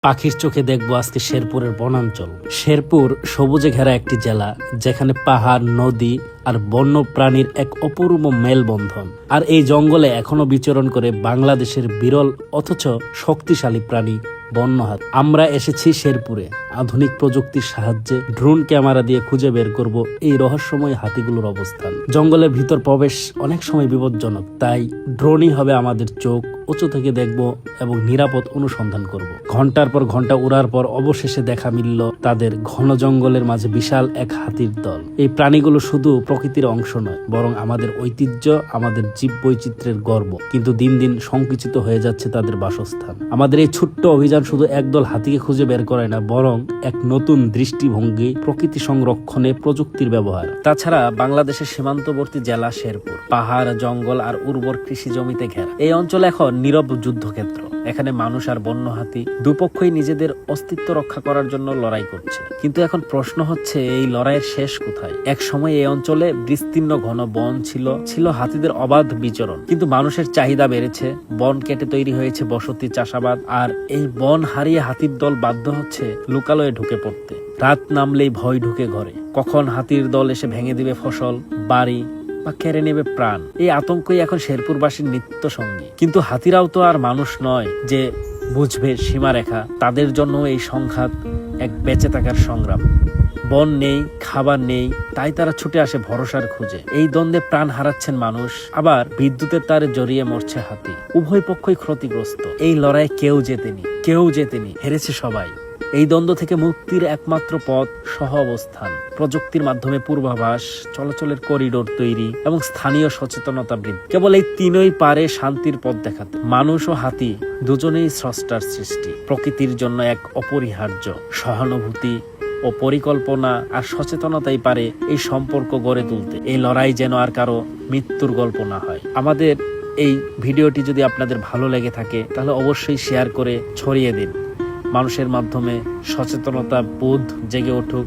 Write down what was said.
পাখির চোখে দেখবো আজকে শেরপুরের বনাঞ্চল। শেরপুর সবুজে ঘেরা একটি জেলা, যেখানে পাহাড়, নদী আর বন্য প্রাণীর এক অপূর্ব মেলবন্ধন। আর এই জঙ্গলে এখনো বিচরণ করে বাংলাদেশের বিরল অথচ শক্তিশালী প্রাণী বন্য হাতি। আমরা এসেছি শেরপুরে। আধুনিক প্রযুক্তির সাহায্যে ড্রোন ক্যামেরা দিয়ে খুঁজে বের করব এই রহস্যময় হাতিগুলোর অবস্থান। জঙ্গলের ভিতর প্রবেশ অনেক সময় বিপজ্জনক, তাই ড্রোনই হবে আমাদের চোখ। উঁচু থেকে দেখব এবং নিরাপদ অনুসন্ধান করব। ঘন্টার পর ঘন্টা উড়ার পর অবশেষে দেখা মিলল তাদের ঘন জঙ্গলের মাঝে বিশাল এক হাতির দল। এই প্রাণীগুলো শুধু প্রকৃতির অংশ নয়, বরং আমাদের ঐতিহ্য, আমাদের জীব বৈচিত্র্যের গর্ব। কিন্তু দিন দিন সংকুচিত হয়ে যাচ্ছে তাদের বাসস্থান। আমাদের এই ছোট্ট অভিযান শুধু একদল হাতিকে খুঁজে বের করে না, বরং এক নতুন দৃষ্টিভঙ্গি, প্রকৃতি সংরক্ষণে প্রযুক্তির ব্যবহার। তাছাড়া বাংলাদেশের সীমান্তবর্তী জেলা শেরপুর পাহাড়, জঙ্গল আর উর্বর কৃষি জমিতে ঘেরা। এই অঞ্চল এখন নীরব যুদ্ধক্ষেত্র। এখানে মানুষ আর বন্য হাতি দুপক্ষই নিজেদের অস্তিত্ব রক্ষা করার জন্য লড়াই করছে। কিন্তু এখন প্রশ্ন হচ্ছে, এই লড়াইয়ের শেষ কোথায়? এক সময় এই অঞ্চলে বিস্তীর্ণ ঘন বন ছিল হাতিদের অবাধ বিচরণ। কিন্তু মানুষের চাহিদা বেড়েছে, বন কেটে তৈরি হয়েছে বসতি, চাষাবাদ। আর এই বন হারিয়ে হাতির দল বাধ্য হচ্ছে লোকালয়ে ঢুকে পড়তে। রাত নামলেই ভয় ঢুকে ঘরে। কখন হাতির দল এসে ভেঙে দিবে ফসল, বাড়ি বা কেড়ে নেবে প্রাণ, এই আতঙ্কই এখন শেরপুরবাসীর নিত্য সঙ্গী। কিন্তু হাতিরাও তো আর মানুষ নয় যে বুঝবে সীমারেখা। তাদের জন্য এই সংঘাত এক বেঁচে থাকার সংগ্রাম। বন নেই, খাবার নেই, তাই তারা ছুটে আসে ভরসার খুঁজে। এই দ্বন্দ্বে প্রাণ হারাচ্ছেন মানুষ, আবার বিদ্যুতের তারে জড়িয়ে মরছে হাতি। উভয় পক্ষই ক্ষতিগ্রস্ত। এই লড়াই কেউ জেতেনি, হেরেছে সবাই। এই দ্বন্দ্ব থেকে মুক্তির একমাত্র পথ সহ অবস্থান, প্রযুক্তির মাধ্যমে পূর্বাভাস, চলাচলের করিডোর তৈরি এবং স্থানীয় সচেতনতা বৃদ্ধি। কেবল এই তিনই পারে শান্তির পথ দেখাতে। মানুষ ও হাতি দুজনেই স্রষ্টার সৃষ্টি। প্রকৃতির জন্য এক অপরিহার্য। সহানুভূতি ও পরিকল্পনা আর সচেতনতাই পারে এই সম্পর্ক গড়ে তুলতে। এই লড়াই যেন আর কারো মৃত্যুর গল্প না হয়। আমাদের এই ভিডিওটি যদি আপনাদের ভালো লেগে থাকে, তাহলে অবশ্যই শেয়ার করে ছড়িয়ে দিন। মানুষের মাধ্যমে সচেতনতা বোধ জেগে উঠুক।